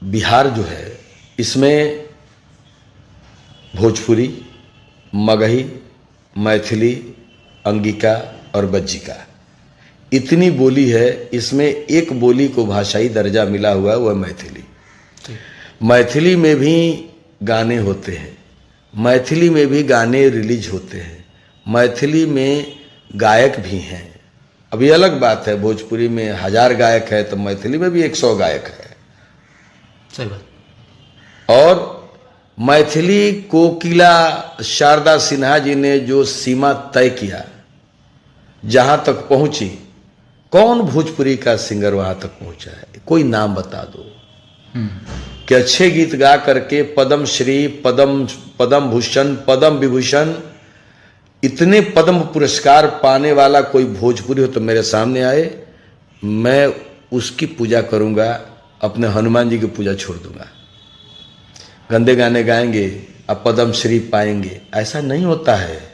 बिहार जो है इसमें भोजपुरी, मगही, मैथिली, अंगिका और बज्जिका इतनी बोली है। इसमें एक बोली को भाषाई दर्जा मिला हुआ है, वह मैथिली। मैथिली में भी गाने होते हैं, मैथिली में भी गाने रिलीज होते हैं, मैथिली में गायक भी हैं। अभी अलग बात है, भोजपुरी में 1000 गायक है तो मैथिली में भी 100 गायक है। सही बात। और मैथिली कोकिला शारदा सिन्हा जी ने जो सीमा तय किया, जहां तक पहुंची, कौन भोजपुरी का सिंगर वहां तक पहुंचा है? कोई नाम बता दो कि अच्छे गीत गा करके पद्म श्री, पद्म भूषण, पद्म विभूषण, इतने पद्म पुरस्कार पाने वाला कोई भोजपुरी हो तो मेरे सामने आए, मैं उसकी पूजा करूंगा, अपने हनुमान जी की पूजा छोड़ दूंगा। गंदे गाने गाएंगे अब पद्म श्री पाएंगे, ऐसा नहीं होता है।